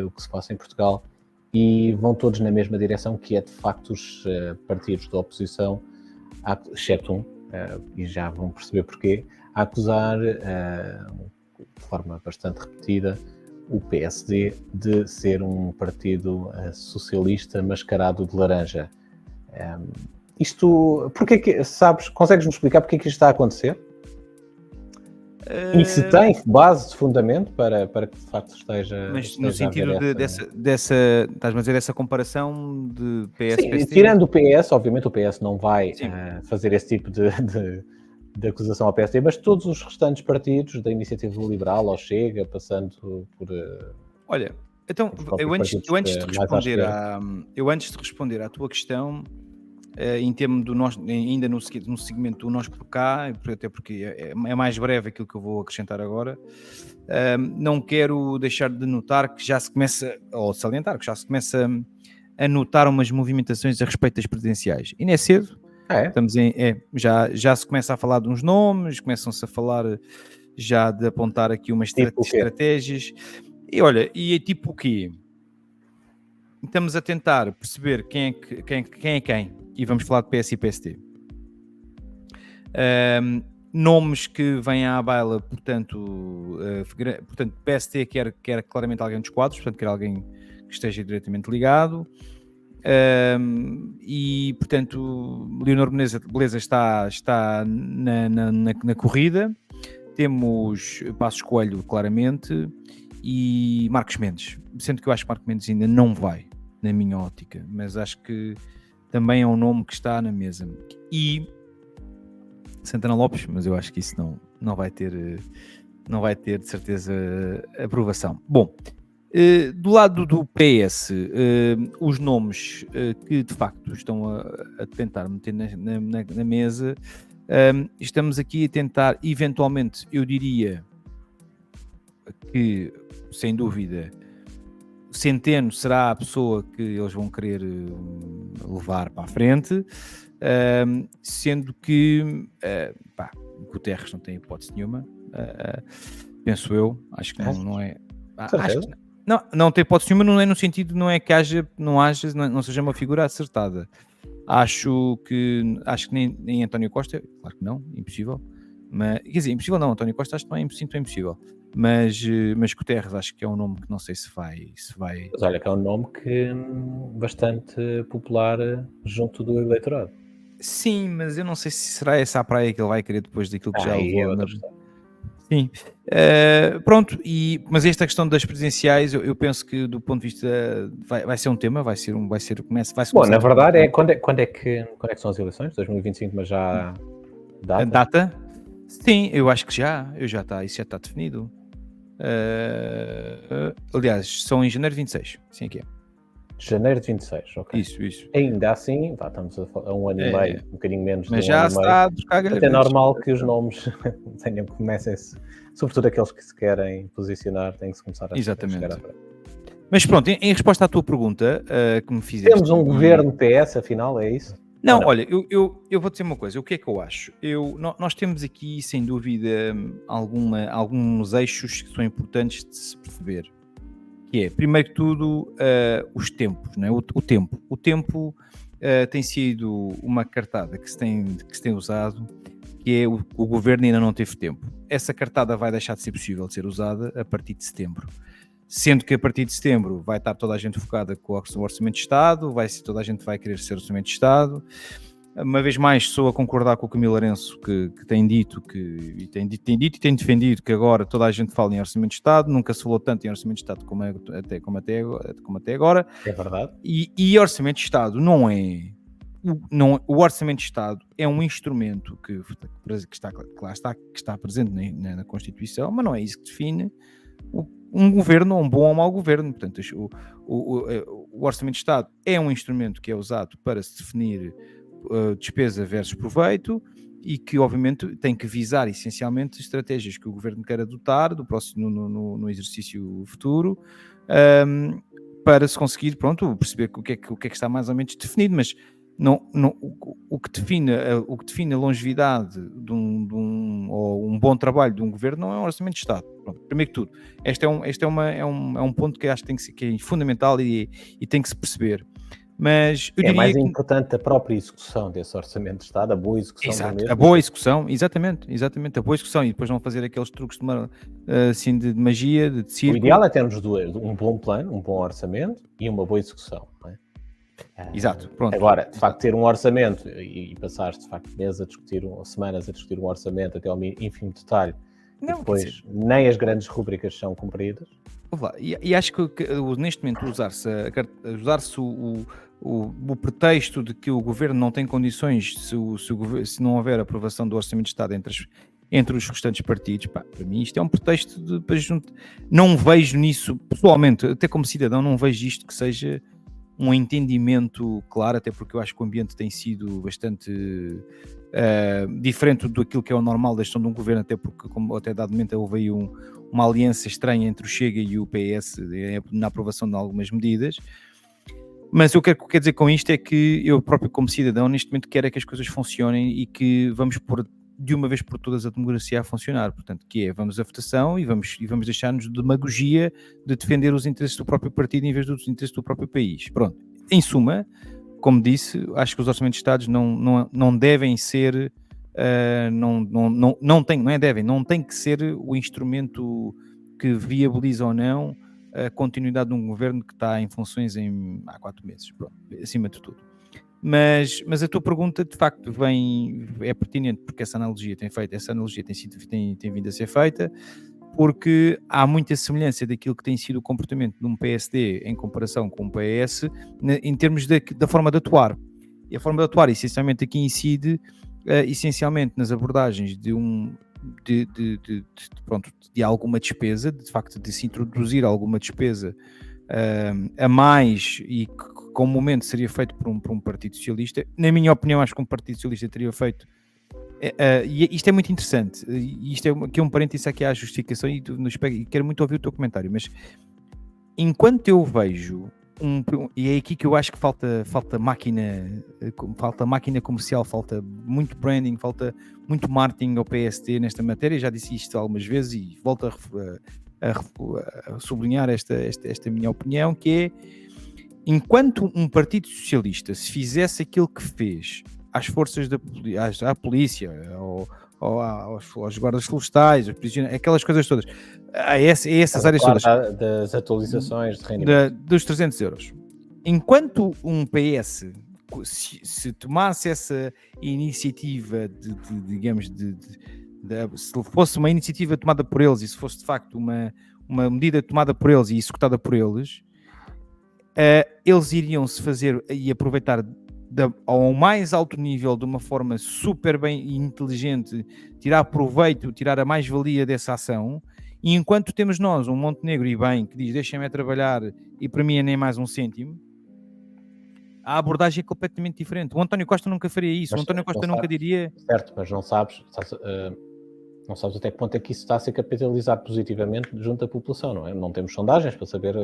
o que se passa em Portugal e vão todos na mesma direção, que é de facto os partidos da oposição, exceto um, e já vão perceber porquê, a acusar de forma bastante repetida o PSD de ser um partido socialista mascarado de laranja. Consegues-me explicar porque é que isto está a acontecer? E se tem base de fundamento para que de facto esteja... Mas no sentido estás-me a dizer essa comparação de PS-PSD? Sim, tirando o PS, obviamente o PS não vai fazer esse tipo de acusação ao PSD, mas todos os restantes partidos, da Iniciativa Liberal ao Chega, passando por... Olha, então, eu antes de responder à tua questão, em termos do nós, ainda no segmento do nós por cá, até porque é mais breve aquilo que eu vou acrescentar agora, não quero deixar de notar que já se começa, ou salientar, que já se começa a notar umas movimentações a respeito das presidenciais. E não é cedo. Estamos já se começa a falar de uns nomes, começam-se a falar já de apontar aqui umas estratégias. E olha, e é tipo o quê? Estamos a tentar perceber quem é quem. E vamos falar de PS e PSD. Nomes que vêm à baila, portanto PSD quer claramente alguém dos quadros, portanto quer alguém que esteja diretamente ligado. E portanto Leonor Beleza está na corrida. Temos Passos Coelho claramente e Marcos Mendes, sendo que eu acho que Marcos Mendes ainda não vai, na minha ótica, mas acho que também é um nome que está na mesa. E Santana Lopes, mas eu acho que isso não vai ter de certeza aprovação. Bom, do lado do PS, os nomes que de facto estão a tentar meter na mesa, estamos aqui a tentar, eventualmente, eu diria que, sem dúvida, Centeno será a pessoa que eles vão querer levar para a frente, sendo que Guterres não tem hipótese nenhuma, penso eu, acho que não é... Acho que não tem hipótese nenhuma, não é no sentido, não é que não seja uma figura acertada. Acho que nem António Costa, claro que não, impossível, mas, quer dizer, impossível não, António Costa acho que não é impossível, mas Guterres acho que é um nome que não sei se vai... Mas olha, que é um nome que bastante popular junto do eleitorado. Sim, mas eu não sei se será essa a praia que ele vai querer depois daquilo que já levou. Sim, pronto, mas esta questão das presidenciais, eu penso que do ponto de vista vai ser um tema, vai se Bom, na verdade quando é que são as eleições? 2025, mas já data? Sim, eu acho que isso já está definido. Aliás, são em janeiro de 26. Sim, aqui é. Janeiro de 26, ok. Isso. Ainda assim, estamos a um ano e meio, um bocadinho menos de um ano e meio. Mas já está a trocar galhas. É normal que os nomes comecem-se, sobretudo aqueles que se querem posicionar, têm que se começar a chegar à frente. Mas pronto, em resposta à tua pergunta que me fizeste... Temos um governo PS, afinal, é isso? Não, olha, eu vou dizer uma coisa. O que é que eu acho? Nós temos aqui, sem dúvida, alguns eixos que são importantes de se perceber. Que é, primeiro que tudo, os tempos, não é? O tempo. O tempo tem sido uma cartada que se tem usado, que é o governo ainda não teve tempo. Essa cartada vai deixar de ser possível de ser usada a partir de setembro. Sendo que a partir de setembro vai estar toda a gente focada com o Orçamento de Estado, toda a gente vai querer ser Orçamento de Estado. Uma vez mais, sou a concordar com o Camilo Lourenço, que tem dito e tem defendido que agora toda a gente fala em Orçamento de Estado, nunca se falou tanto em Orçamento de Estado como até agora. É verdade. E Orçamento de Estado não é... o Orçamento de Estado é um instrumento que está presente na Constituição, mas não é isso que define um governo, um bom ou mau governo. Portanto, o Orçamento de Estado é um instrumento que é usado para se definir despesa versus proveito e que, obviamente, tem que visar essencialmente estratégias que o governo quer adotar no exercício futuro, para se conseguir, perceber o que é que está mais ou menos definido, mas o que define a longevidade ou um bom trabalho de um governo não é um orçamento de Estado. Pronto, primeiro que tudo, este é um ponto que acho que é fundamental e tem que se perceber. Mas eu diria mais importante a própria execução desse orçamento de Estado, a boa execução. Exato, do mesmo. A boa execução, exatamente, a boa execução, e depois não fazer aqueles truques de magia, de circo. O ideal é termos um bom plano, um bom orçamento e uma boa execução, não é? Exato, pronto. Agora, de facto, ter um orçamento e passar-se, de facto, meses semanas a discutir um orçamento até ao ínfimo detalhe, não, e depois nem as grandes rúbricas são cumpridas. E acho que neste momento usar-se o pretexto de que o governo não tem condições, se não houver aprovação do Orçamento de Estado entre os restantes partidos, para mim isto é um pretexto não vejo nisso, pessoalmente, até como cidadão, não vejo isto que seja um entendimento claro, até porque eu acho que o ambiente tem sido bastante diferente daquilo que é o normal da gestão de um governo, até porque, como até dado momento, houve aí uma aliança estranha entre o Chega e o PS na aprovação de algumas medidas. Mas o que eu quero dizer com isto é que eu próprio, como cidadão, neste momento quero é que as coisas funcionem e que vamos pôr de uma vez por todas a democracia a funcionar. Portanto, vamos à votação e vamos deixar-nos de demagogia de defender os interesses do próprio partido em vez dos interesses do próprio país. Pronto. Em suma, como disse, acho que os orçamentos de Estados não devem ser, não tem que ser o instrumento que viabiliza ou não a continuidade de um governo que está em funções há 4 meses, pronto, acima de tudo. Mas a tua pergunta, de facto, é pertinente, porque essa analogia tem vindo a ser feita, porque há muita semelhança daquilo que tem sido o comportamento de um PSD em comparação com um PS, em termos da forma de atuar. E a forma de atuar, essencialmente, aqui incide essencialmente nas abordagens de alguma despesa, de facto de se introduzir alguma despesa a mais e que comumente seria feito por um Partido Socialista. Na minha opinião, acho que um Partido Socialista teria feito e isto é muito interessante, isto é um parênteses aqui à justificação e quero muito ouvir o teu comentário, mas enquanto eu vejo e é aqui que eu acho que falta máquina comercial, falta muito branding, falta muito marketing ao PSD nesta matéria. Já disse isto algumas vezes e volto a sublinhar esta minha opinião, que é, enquanto um Partido Socialista se fizesse aquilo que fez às forças à polícia ou aos guardas florestais, aquelas coisas todas, a essas áreas todas, das atualizações de rendimento, dos 300 euros. Enquanto um PS se tomasse essa iniciativa se fosse uma iniciativa tomada por eles e se fosse de facto uma medida tomada por eles e executada por eles, eles iriam se fazer e aproveitar ao mais alto nível, de uma forma super bem e inteligente, tirar proveito, tirar a mais-valia dessa ação E enquanto temos nós um Montenegro e bem que diz deixem-me trabalhar e para mim é nem mais um cêntimo, a abordagem é completamente diferente. O António Costa nunca faria isso. Mas O António Costa nunca diria... Certo, mas não sabes até que ponto é que isso está a ser capitalizado positivamente junto à população, não é? Não temos sondagens para saber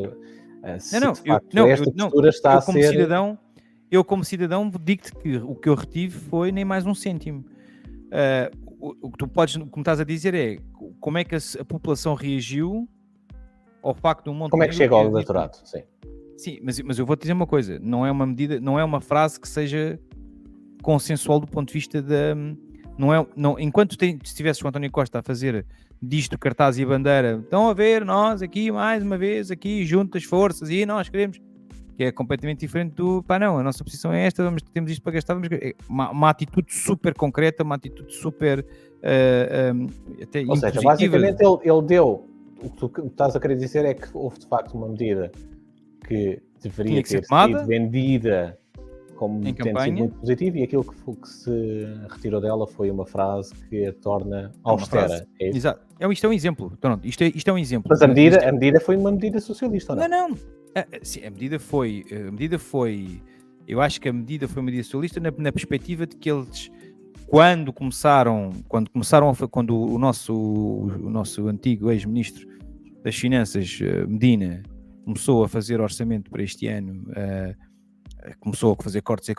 se de facto esta postura está a ser... Eu como cidadão digo-te que o que eu retive foi nem mais um cêntimo. O que tu podes, como estás a dizer, é como é que a população reagiu ao facto de um monte... Como é que chega ao eleitorado, sim. Sim, mas eu vou-te dizer uma coisa, não é uma medida, não é uma frase que seja consensual do ponto de vista da... enquanto estivesses com o António Costa a fazer disto cartaz e bandeira, estão a ver, nós aqui, mais uma vez, aqui, juntas forças, e nós queremos... que é completamente diferente do, não, a nossa posição é esta, temos isto para gastar, uma atitude super concreta, uma atitude super até ou seja, basicamente ele deu, o que tu estás a querer dizer é que houve de facto uma medida que deveria ter sido vendida como tendo sido muito positivo, e aquilo que se retirou dela foi uma frase que a torna austera. Exato. Isto é um exemplo. Pronto, isto é um exemplo. Mas a medida foi uma medida socialista, ou não? Não. Sim, a medida foi... Eu acho que a medida foi uma medida socialista na perspectiva de que eles, quando o nosso antigo ex-ministro das Finanças, Medina, começou a fazer orçamento para este ano, começou a fazer cortes, e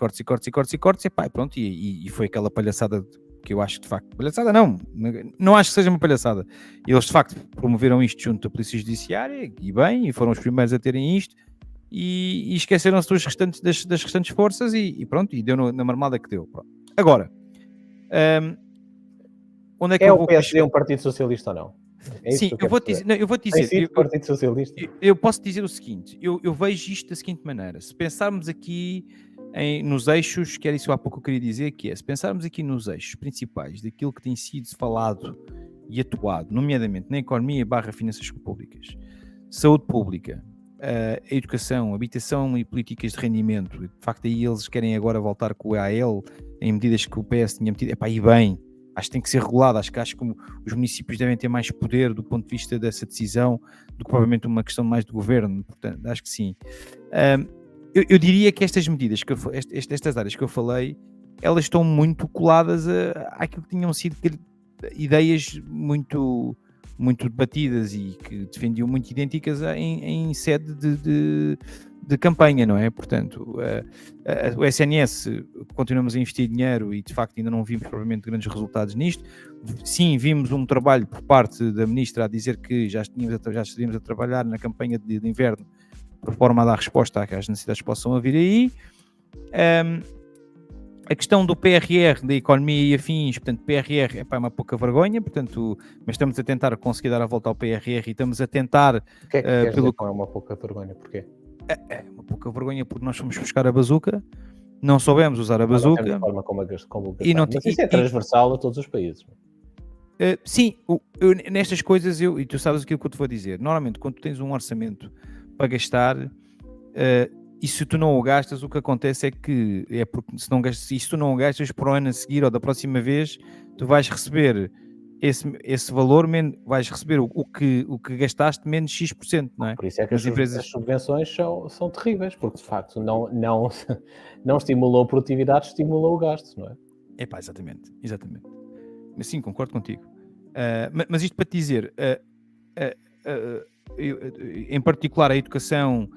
pronto, e foi aquela palhaçada que eu acho que de facto, palhaçada não acho que seja uma palhaçada. Eles de facto promoveram isto junto da Polícia Judiciária, e foram os primeiros a terem isto, e esqueceram-se das restantes forças, e pronto, e deu na marmada que deu. Pronto. Agora, onde é que o PSD um partido socialista ou não? Sim, eu vou-te dizer, Partido Socialista. Eu posso dizer o seguinte, eu vejo isto da seguinte maneira: se pensarmos aqui nos eixos, que era isso há pouco que eu queria dizer, que é, se pensarmos aqui nos eixos principais daquilo que tem sido falado e atuado, nomeadamente na economia / finanças públicas, saúde pública, a educação, habitação e políticas de rendimento, de facto aí eles querem agora voltar com o EAL em medidas que o PS tinha metido, e bem, acho que tem que ser regulado, acho que os municípios devem ter mais poder do ponto de vista dessa decisão do que provavelmente uma questão mais de governo, portanto, acho que sim. Eu diria que estas medidas, estas áreas que eu falei, elas estão muito coladas àquilo que tinham sido ideias muito, muito debatidas e que defendiam muito idênticas em sede de campanha, não é? Portanto, o SNS, continuamos a investir dinheiro e de facto ainda não vimos provavelmente grandes resultados nisto. Sim, vimos um trabalho por parte da ministra a dizer que já estaríamos a trabalhar na campanha de inverno por forma a dar resposta a que as necessidades possam haver aí. A questão do PRR, da economia e afins, portanto, PRR é uma pouca vergonha, portanto, mas estamos a tentar conseguir dar a volta ao PRR e estamos a tentar... O que é que queres dizer com uma pouca vergonha? Porquê? É uma pouca vergonha porque nós fomos buscar a bazuca, não soubemos usar a bazuca. Não forma como mas isso é transversal a todos os países. Sim, nestas coisas, e tu sabes aquilo que eu te vou dizer, normalmente quando tu tens um orçamento para gastar, e se tu não o gastas, o que acontece é que se tu não o gastas para o ano a seguir ou da próxima vez, tu vais receber esse valor, vais receber o que gastaste menos X%, não é? Por isso é que as subvenções são terríveis, porque de facto não estimulou a produtividade, estimulou o gasto, não é? Exatamente. Mas sim, concordo contigo. Mas isto para te dizer, em particular a educação,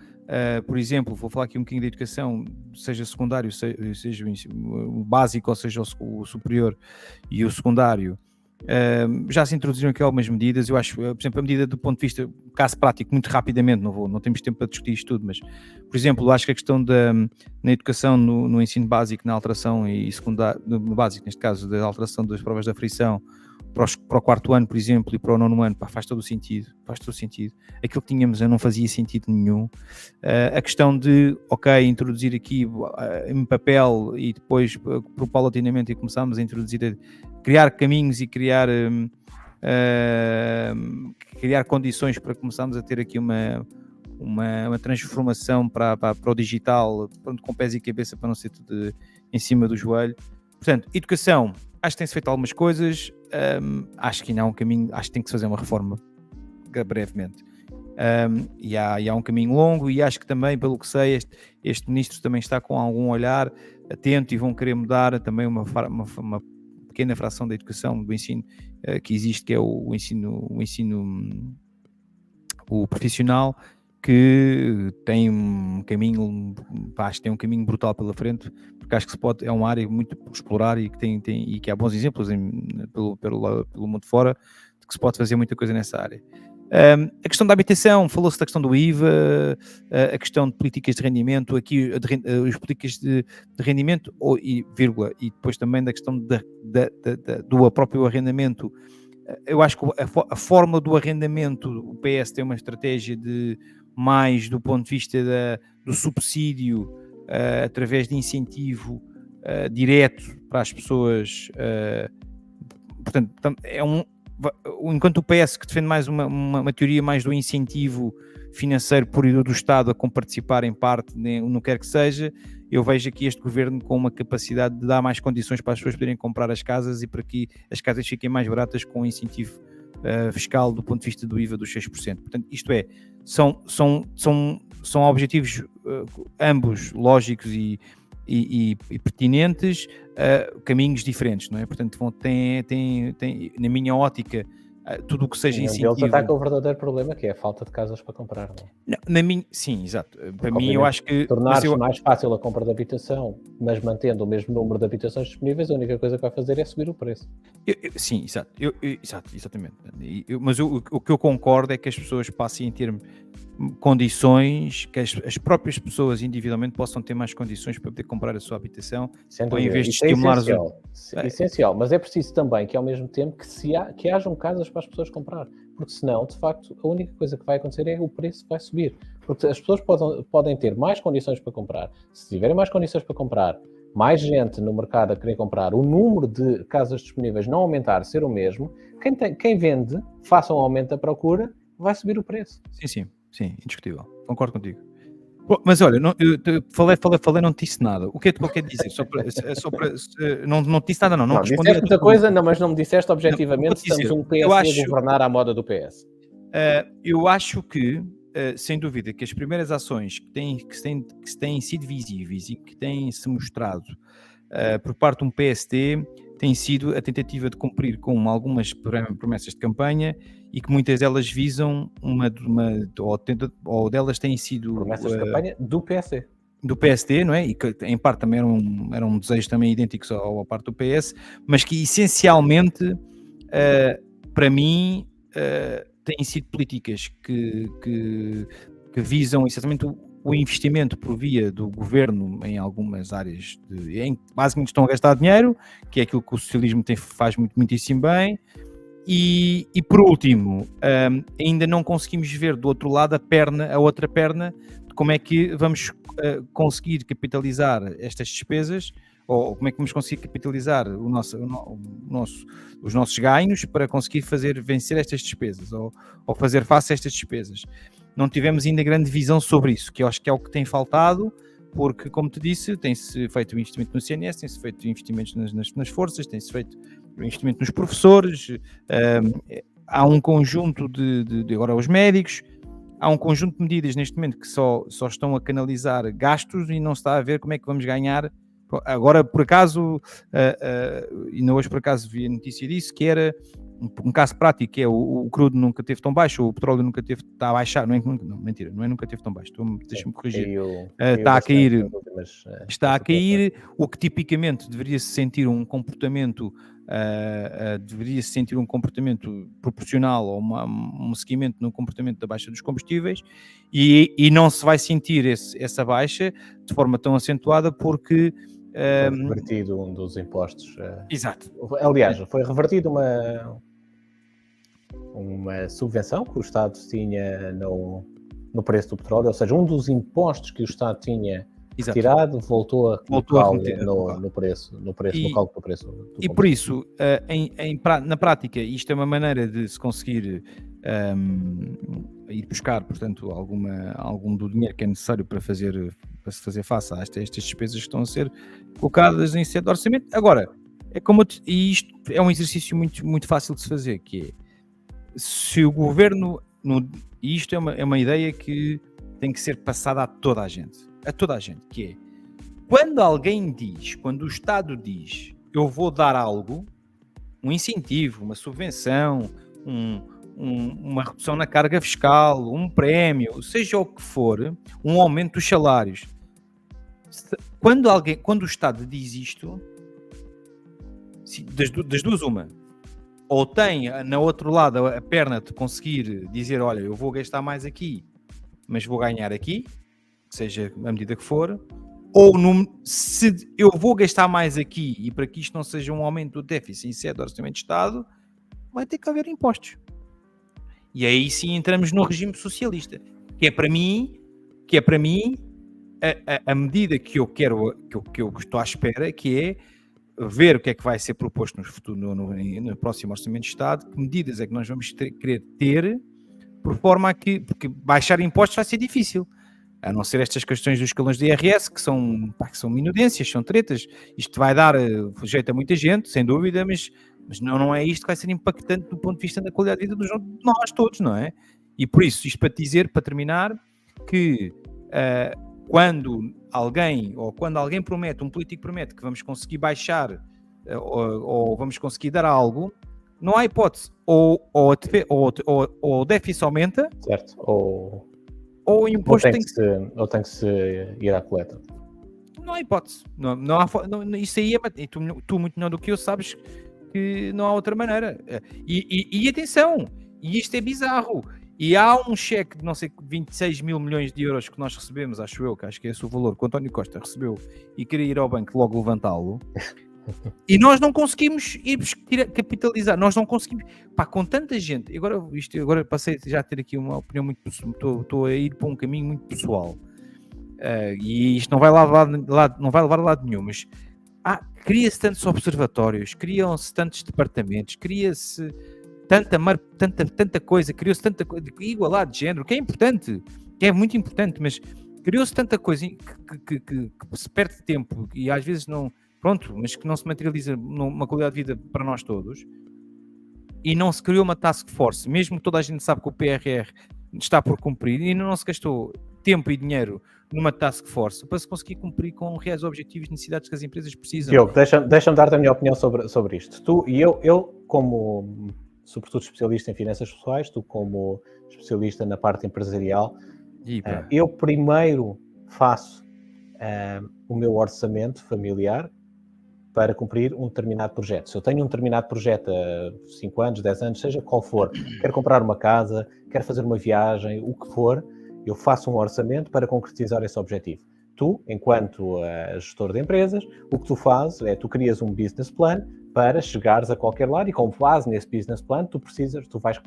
por exemplo, vou falar aqui um bocadinho da educação, seja secundário, seja o básico, ou seja o superior e o secundário, já se introduziram aqui algumas medidas. Eu acho, por exemplo, a medida do ponto de vista, caso prático, muito rapidamente, não temos tempo para discutir isto tudo, mas, por exemplo, acho que a questão na educação, no ensino básico, na alteração e secundário, no básico, neste caso, da alteração das provas de aferição, para o quarto ano, por exemplo, e para o nono ano, faz todo o sentido. Aquilo que tínhamos não fazia sentido nenhum. A questão de, introduzir aqui em papel e depois, paulatinamente, começámos a introduzir, criar caminhos e criar condições para começarmos a ter aqui uma transformação para o digital, pronto, com pés e cabeça, para não ser tudo em cima do joelho. Portanto, educação, acho que tem-se feito algumas coisas, acho que ainda há um caminho, acho que tem que se fazer uma reforma brevemente. E há um caminho longo, e acho que também, pelo que sei, este ministro também está com algum olhar atento e vão querer mudar também uma pequena fração da educação, do ensino que existe, que é o ensino profissional, que tem um caminho, acho que tem um caminho brutal pela frente, porque acho que é uma área muito por explorar e e que há bons exemplos pelo mundo fora de que se pode fazer muita coisa nessa área. A questão da habitação, falou-se da questão do IVA, a questão de políticas de rendimento, aqui as políticas de rendimento, e depois também da questão do próprio arrendamento. Eu acho que a forma do arrendamento, o PS tem uma estratégia de mais do ponto de vista do subsídio, através de incentivo direto para as pessoas. Portanto, enquanto o PS, que defende mais uma teoria mais do incentivo financeiro puro do Estado a comparticipar em parte, no quer que seja, eu vejo aqui este governo com uma capacidade de dar mais condições para as pessoas poderem comprar as casas e para que as casas fiquem mais baratas com incentivo fiscal do ponto de vista do IVA dos 6%. Portanto, isto é, são objetivos ambos lógicos e pertinentes, caminhos diferentes, não é? Portanto, tem na minha ótica, tudo o que seja incentivo... Eles atacam o verdadeiro problema, que é a falta de casas para comprar, não é? Sim, exato. Para mim, eu acho que... Tornar-se mais fácil a compra de habitação, mas mantendo o mesmo número de habitações disponíveis, a única coisa que vai fazer é subir o preço. Sim, exato. Exatamente. Mas o que eu concordo é que as pessoas passem a ter condições, que as próprias pessoas individualmente possam ter mais condições para poder comprar a sua habitação, ou em vez de estimular essencial, mas é preciso também que ao mesmo tempo que hajam casas para as pessoas comprar, porque senão, de facto, a única coisa que vai acontecer é o preço vai subir, porque as pessoas podem ter mais condições para comprar. Se tiverem mais condições para comprar, mais gente no mercado a querer comprar, o número de casas disponíveis não aumentar, ser o mesmo, quem vende, faça um aumento da procura, vai subir o preço. Sim, indiscutível. Concordo contigo. Mas olha, eu falei, não te disse nada. O que é que eu quero dizer? Não te disse nada, não respondi. Disseste muita coisa, mas não me disseste objetivamente se estamos um PS a governar à moda do PS. Eu acho que, sem dúvida, que as primeiras ações que têm sido visíveis e que têm-se mostrado por parte de um PST tem sido a tentativa de cumprir com algumas promessas de campanha e que muitas delas visam ou delas têm sido... Promessas de campanha do PSD. Do PSD, não é? E que em parte também eram desejos também idênticos à parte do PS, mas que essencialmente, para mim, têm sido políticas que visam essencialmente o investimento por via do governo em algumas áreas, basicamente estão a gastar dinheiro, que é aquilo que o socialismo faz muitíssimo bem, e por último, ainda não conseguimos ver do outro lado a outra perna, de como é que vamos conseguir capitalizar estas despesas, ou como é que vamos conseguir capitalizar os nossos ganhos para conseguir vencer estas despesas, ou fazer face a estas despesas. Não tivemos ainda grande visão sobre isso, que eu acho que é o que tem faltado, porque, como te disse, tem-se feito investimento no CNS, tem-se feito investimentos nas forças, tem-se feito investimento nos professores, há um conjunto de agora os médicos, há um conjunto de medidas neste momento que só estão a canalizar gastos e não se está a ver como é que vamos ganhar. Agora, por acaso, ainda hoje por acaso vi a notícia disso, que era um caso prático, que é o crudo nunca teve tão baixo, o petróleo nunca está a baixar, mentira, não é nunca teve tão baixo, deixa-me corrigir, está a cair, o que tipicamente deveria-se sentir um comportamento proporcional ou um seguimento no comportamento da baixa dos combustíveis, e não se vai sentir essa baixa de forma tão acentuada porque foi revertido um dos impostos. Exato. Aliás, foi revertido uma subvenção que o Estado tinha no preço do petróleo, ou seja, um dos impostos que o Estado tinha retirado voltou a remeter no preço, no cálculo do preço. E por isso, na prática, isto é uma maneira de se conseguir ir buscar, portanto, algum do dinheiro que é necessário para se fazer face a estas despesas que estão a ser colocadas em sede de orçamento. Agora, e isto é um exercício muito, muito fácil de se fazer, que é, se o governo e isto é uma ideia que tem que ser passada a toda a gente, que é, quando o Estado diz, eu vou dar algo, um incentivo, uma subvenção, uma redução na carga fiscal, um prémio, seja o que for, um aumento dos salários. Quando o Estado diz isto, das duas uma, ou tem na outro lado a perna de conseguir dizer, olha, eu vou gastar mais aqui, mas vou ganhar aqui, seja a medida que for, ou se eu vou gastar mais aqui e para que isto não seja um aumento do déficit em sede do Orçamento de Estado, vai ter que haver impostos. E aí sim entramos no regime socialista, que é para mim a medida que eu quero, que eu estou à espera, que é ver o que é que vai ser proposto no próximo Orçamento de Estado, que medidas é que nós vamos querer ter, por forma a que, porque baixar impostos vai ser difícil, a não ser estas questões dos escalões de IRS, que são minudências, são tretas. Isto vai dar jeito a muita gente, sem dúvida, mas não é isto que vai ser impactante do ponto de vista da qualidade de vida de nós todos, não é? E por isso, isto para dizer, para terminar, que quando alguém promete, um político promete que vamos conseguir baixar ou vamos conseguir dar algo, não há hipótese. Ou o déficit aumenta, certo, ou o imposto tem que se ir à coleta. Não há hipótese. Não há, isso aí é... Tu muito melhor do que eu sabes que não há outra maneira. E atenção, e isto é bizarro. E há um cheque de, não sei, 26 mil milhões de euros que nós recebemos, acho que é esse o valor que o António Costa recebeu e queria ir ao banco logo levantá-lo. E nós não conseguimos capitalizar, nós não conseguimos, com tanta gente. Agora passei já a ter aqui uma opinião muito, estou a ir para um caminho muito pessoal, e isto não vai levar a lado nenhum, mas cria-se tantos observatórios, criam-se tantos departamentos, cria-se tanta coisa, criou-se tanta coisa, igualdade de género, que é importante, que é muito importante, mas criou-se tanta coisa que se perde tempo e às vezes não... Pronto, mas que não se materializa numa qualidade de vida para nós todos, e não se criou uma task force, mesmo que toda a gente sabe que o PRR está por cumprir, e não se gastou tempo e dinheiro numa task force para se conseguir cumprir com reais objetivos e necessidades que as empresas precisam. Diogo, deixa-me dar-te a minha opinião sobre isto. Tu e eu como, sobretudo, especialista em finanças pessoais, tu como especialista na parte empresarial, eu primeiro faço o meu orçamento familiar para cumprir um determinado projeto. Se eu tenho um determinado projeto há 5 anos, 10 anos, seja qual for, quero comprar uma casa, quero fazer uma viagem, o que for, eu faço um orçamento para concretizar esse objetivo. Tu, enquanto gestor de empresas, o que tu fazes é, tu crias um business plan para chegares a qualquer lado e com base nesse business plan, tu vais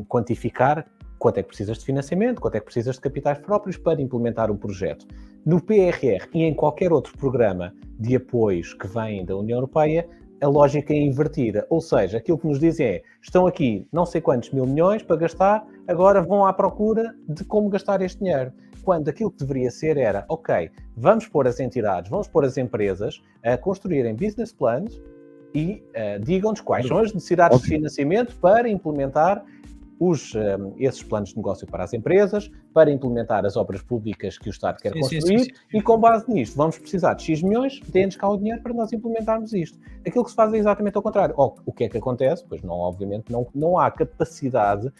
quantificar quanto é que precisas de financiamento, quanto é que precisas de capitais próprios para implementar um projeto. No PRR e em qualquer outro programa de apoios que vem da União Europeia, a lógica é invertida. Ou seja, aquilo que nos dizem é, estão aqui não sei quantos mil milhões para gastar, agora vão à procura de como gastar este dinheiro. Quando aquilo que deveria ser era, ok, vamos pôr as entidades, vamos pôr as empresas a construírem business plans e digam-nos quais são as necessidades de financiamento para implementar esses planos de negócio para as empresas, para implementar as obras públicas que o Estado quer construir, sim. E com base nisto vamos precisar de X milhões, deem-nos cá o dinheiro para nós implementarmos isto. Aquilo que se faz é exatamente ao contrário. O que é que acontece? Pois não, obviamente não há capacidade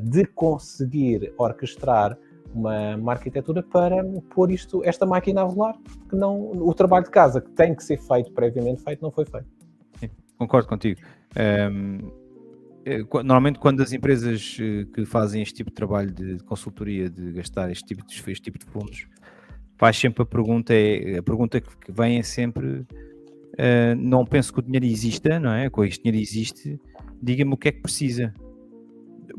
de conseguir orquestrar uma arquitetura para pôr esta máquina a rolar, porque o trabalho de casa que tem que ser feito, previamente feito, não foi feito. Sim, concordo contigo. Normalmente quando as empresas que fazem este tipo de trabalho de consultoria, de gastar este tipo de fundos, faz sempre a pergunta que vem é sempre, não penso que o dinheiro exista, não é? Que este dinheiro existe, diga-me o que é que precisa.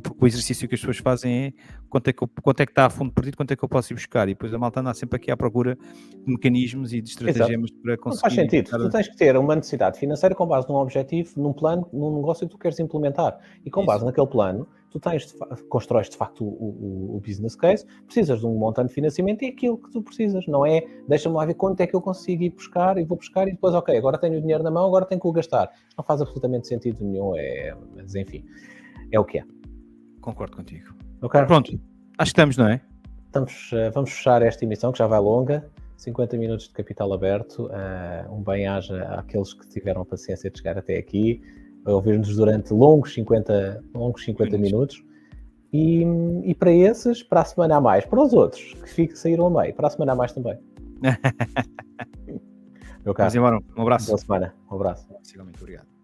Porque o exercício que as pessoas fazem é quanto é que está a fundo perdido, quanto é que eu posso ir buscar, e depois a malta anda sempre aqui à procura de mecanismos e de estratagemas para conseguir... Não faz sentido, tu tens que ter uma necessidade financeira com base num objetivo, num plano, num negócio que tu queres implementar, e com base naquele plano, tu constróis de facto o business case, precisas de um montante de financiamento e é aquilo que tu precisas, não é, deixa-me lá ver quanto é que eu consigo ir buscar, e vou buscar e depois, ok, agora tenho o dinheiro na mão, agora tenho que o gastar. Não faz absolutamente sentido nenhum, mas enfim, é o que é. Concordo contigo. Okay. Pronto, acho que estamos, não é? Vamos fechar esta emissão, que já vai longa. 50 minutos de Capital Aberto. Um bem-aja àqueles que tiveram a paciência de chegar até aqui, a ouvir-nos durante longos 50 minutos. E para esses, para a semana a mais. Para os outros, que saíram a meio, para a semana a mais também. Meu caro. Vamos embora. Um abraço. Boa semana. Um abraço. Muito obrigado.